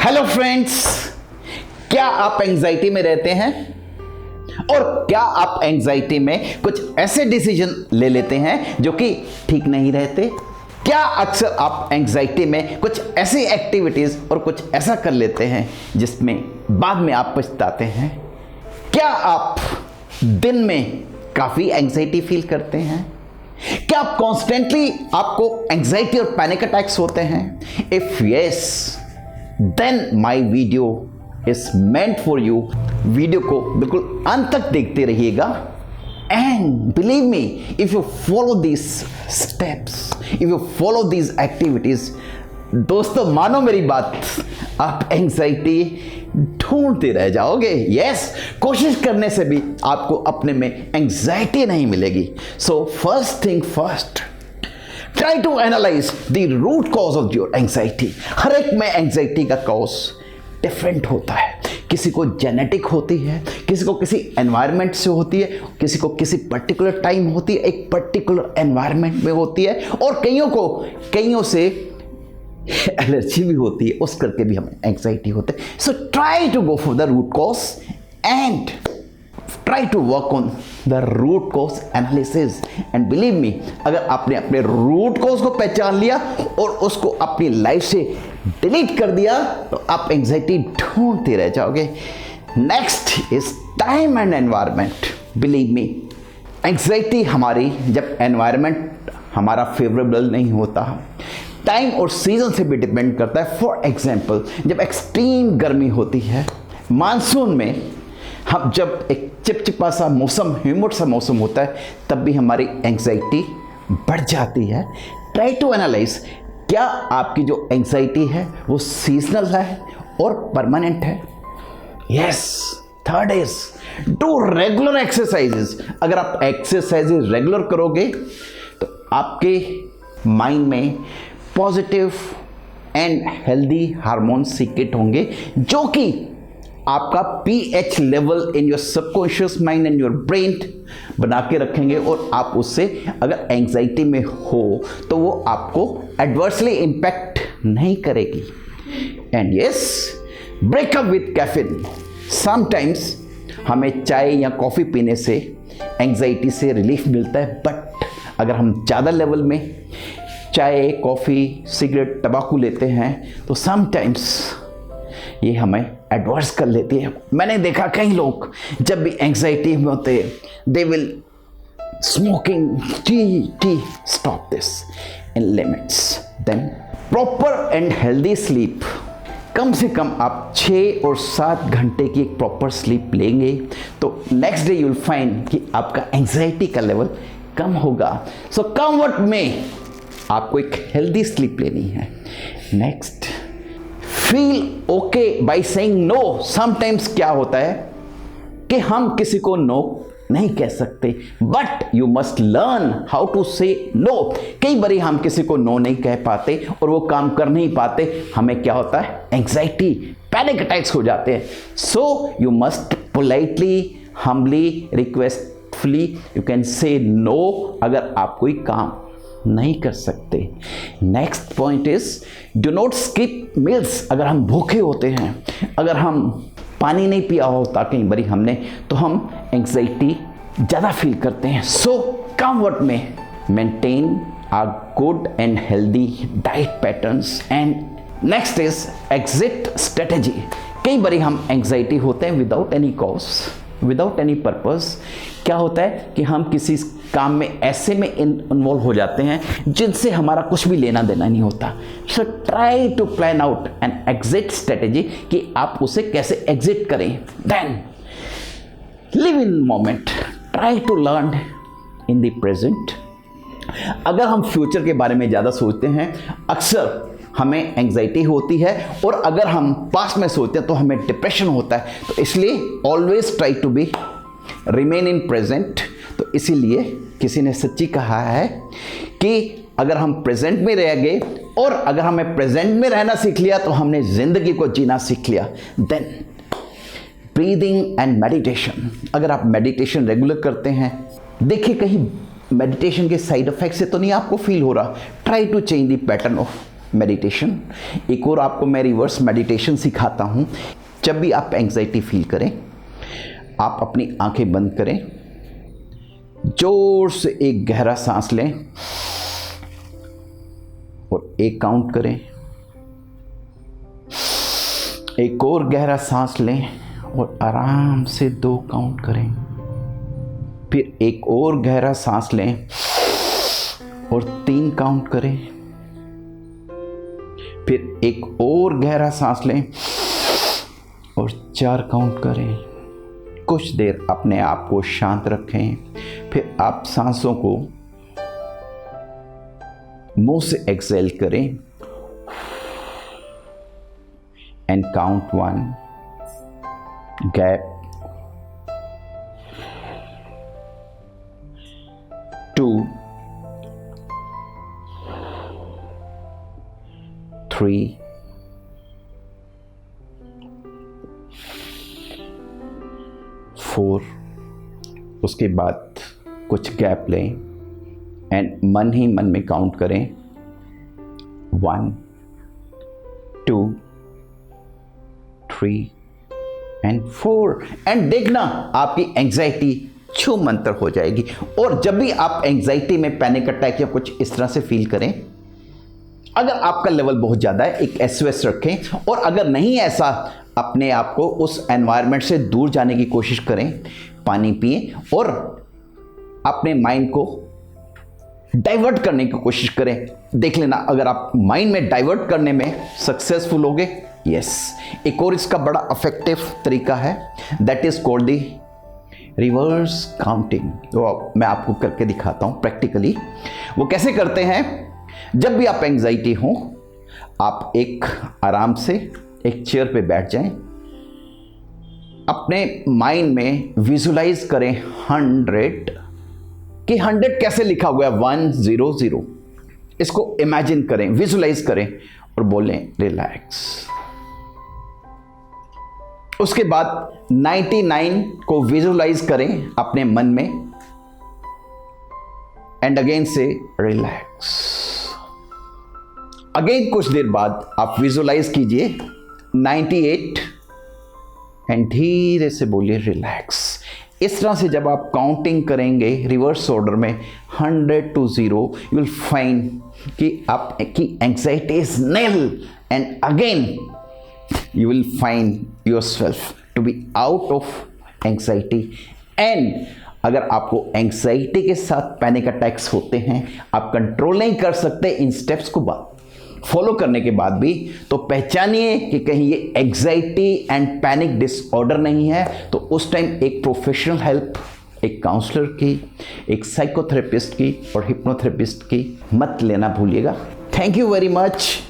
Hello friends, क्या आप anxiety में रहते हैं? और क्या आप एंजाइटी में कुछ ऐसे डिसीजन ले लेते हैं जो कि ठीक नहीं रहते? क्या अक्सर आप एंजाइटी में कुछ ऐसी एक्टिविटीज और कुछ ऐसा कर लेते हैं जिसमें बाद में आप पछताते हैं? क्या आप दिन में काफी एंजाइटी फील करते हैं? क्या आप कॉन्स्टेंटली आपको एंजाइटी और पैनिक अटैक्स होते हैं? If yes, then my video is meant for you. Video को बिल्कुल अंत तक देखते रहिएगा and believe me, if you follow this steps, if you follow this activities, दोस्तों मानो मेरी बात, आप एंजाइटी ढूंढते रह जाओगे। यस, कोशिश करने से भी आपको अपने में एंजाइटी नहीं मिलेगी। So first thing first, try to analyse the root cause of your anxiety. हर एक में एंजाइटी का कॉज डिफरेंट होता है। किसी को जेनेटिक होती है, किसी को किसी एनवायरनमेंट से होती है, किसी को किसी पर्टिकुलर टाइम होती है, एक पर्टिकुलर एनवायरनमेंट में होती है, और कईयों से एलर्जी भी होती है, उस करके भी हमें एंजाइटी होती है। So try to go for the root cause and try to work on the root cause analysis and believe me, अगर आपने अपने रूट कॉज को पहचान लिया और उसको अपनी लाइफ से डिलीट कर दिया तो आप एंजाइटी ढूंढते रह जाओगे। Next is time and environment. Believe me, anxiety हमारी जब एनवायरनमेंट हमारा फेवरेबल नहीं होता, टाइम और सीजन से भी डिपेंड करता है। फॉर एग्जाम्पल, जब एक्सट्रीम गर्मी होती है, मानसून में हम जब एक चिपचिपा सा मौसम, ह्यूमिड सा मौसम होता है, तब भी हमारी एंजाइटी बढ़ जाती है। ट्राई टू एनालाइज, क्या आपकी जो एंजाइटी है वो सीजनल है और परमानेंट है? Yes. Third is do regular exercises. अगर आप एक्सरसाइजेस रेगुलर करोगे तो आपके माइंड में positive and healthy hormone secrete होंगे जो कि आपका pH level in your subconscious mind and your brain बना के रखेंगे, और आप उससे अगर एंजाइटी में हो तो वो आपको एडवर्सली इम्पैक्ट नहीं करेगी। And yes, breakup with caffeine. Sometimes हमें चाय या कॉफ़ी पीने से एंजाइटी से रिलीफ मिलता है, बट अगर हम ज़्यादा लेवल में चाय, कॉफ़ी, सिगरेट, तंबाकू लेते हैं तो समटाइम्स ये हमें एडवर्स कर लेती है। मैंने देखा कई लोग जब भी एंजाइटी में होते हैं, they will smoking tea. Stop this in limits. Then proper and healthy sleep. कम से कम आप 6 और 7 घंटे की एक प्रॉपर स्लीप लेंगे तो next day you will find कि आपका एंजाइटी का लेवल कम होगा। सो कम्फर्ट में आपको एक हेल्दी स्लीप लेनी है। Next, feel okay by saying no. Sometimes क्या होता है कि हम किसी को नो नहीं कह सकते, but you must learn how to say no. कई बार हम किसी को नो नहीं कह पाते और वो काम कर नहीं पाते, हमें क्या होता है, एंजाइटी, पैनिक अटैक्स हो जाते हैं। So you must politely, humbly, requestfully you can say no अगर आप कोई काम नहीं कर सकते। Next point is do not skip meals. अगर हम भूखे होते हैं, अगर हम पानी नहीं पिया होता कई बारी हमने, तो हम एंजाइटी ज़्यादा फील करते हैं। सो कम्फर्ट में maintain a good and healthy diet patterns. And next is exit strategy. कई बारी हम एंजाइटी होते हैं without any cause, without any purpose. क्या होता है कि हम किसी काम में ऐसे में इन्वॉल्व हो जाते हैं जिनसे हमारा कुछ भी लेना देना नहीं होता। So try to plan out an exit strategy कि आप उसे कैसे एग्जिट करें। Then live in moment, try to learn in the present. अगर हम फ्यूचर के बारे में ज़्यादा सोचते हैं, अक्सर हमें एंजाइटी होती है, और अगर हम पास्ट में सोचते हैं तो हमें डिप्रेशन होता है। तो इसलिए always try to be remain in present. तो इसीलिए किसी ने सच्ची कहा है कि अगर हम प्रेजेंट में रह गए और अगर हमें प्रेजेंट में रहना सीख लिया तो हमने जिंदगी को जीना सीख लिया। Then breathing and meditation. अगर आप मेडिटेशन रेगुलर करते हैं, देखिए कहीं मेडिटेशन के साइड इफेक्ट से तो नहीं आपको फील हो रहा, try to change the pattern of meditation. एक और आपको मैं रिवर्स मेडिटेशन सिखाता हूं। जब भी आप एंग्जाइटी फील करें, आप अपनी आंखें बंद करें, जोर से एक गहरा सांस लें और 1 काउंट करें, एक और गहरा सांस लें और आराम से 2 काउंट करें, फिर एक और गहरा सांस लें और 3 काउंट करें, फिर एक और गहरा सांस लें और 4 काउंट करें। कुछ देर अपने आप को शांत रखें, फिर आप सांसों को मुंह से एक्सहेल करें एंड काउंट 1, गैप, 2, 3, 4। उसके बाद कुछ गैप लें एंड मन ही मन में काउंट करें 1, 2, 3 एंड 4 एंड देखना आपकी एंग्जाइटी छू मंतर हो जाएगी। और जब भी आप एंग्जाइटी में पैनिक अटैक या कुछ इस तरह से फील करें, अगर आपका लेवल बहुत ज़्यादा है, एक SOS रखें, और अगर नहीं ऐसा, अपने आप को उस एनवायरनमेंट से दूर जाने की कोशिश करें, पानी पिए और अपने माइंड को डाइवर्ट करने की कोशिश करें। देख लेना अगर आप माइंड में डाइवर्ट करने में सक्सेसफुल होगे। यस, एक और इसका बड़ा इफेक्टिव तरीका है, that is called the reverse counting. तो मैं आपको करके दिखाता हूं प्रैक्टिकली। वो कैसे करते हैं? जब भी आप एंग्जाइटी हो, आप एक आराम से एक चेयर पे बैठ जाएं, अपने माइंड में विजुलाइज करें 100 कि 100 कैसे लिखा हुआ है, 100। इसको इमेजिन करें, विजुलाइज करें और बोलें रिलैक्स। उसके बाद 99 को विजुलाइज करें अपने मन में एंड अगेन से रिलैक्स। अगेन कुछ देर बाद आप विजुलाइज कीजिए 98 एंड धीरे से बोलिए रिलैक्स। इस तरह से जब आप काउंटिंग करेंगे रिवर्स ऑर्डर में 100 to 0, यू विल फाइंड कि आपकी anxiety is nil and again you will find yourself to be out of anxiety। and अगर आपको एंग्जाइटी के साथ पैनिक अटैक्स होते हैं, आप कंट्रोल नहीं कर सकते इन स्टेप्स को फॉलो करने के बाद भी, तो पहचानिए कि कहीं ये एंग्जाइटी एंड पैनिक डिसऑर्डर नहीं है। तो उस टाइम एक प्रोफेशनल हेल्प, एक काउंसलर की, एक साइकोथेरेपिस्ट की और हिप्नोथेरेपिस्ट की मत लेना भूलिएगा। Thank you very much.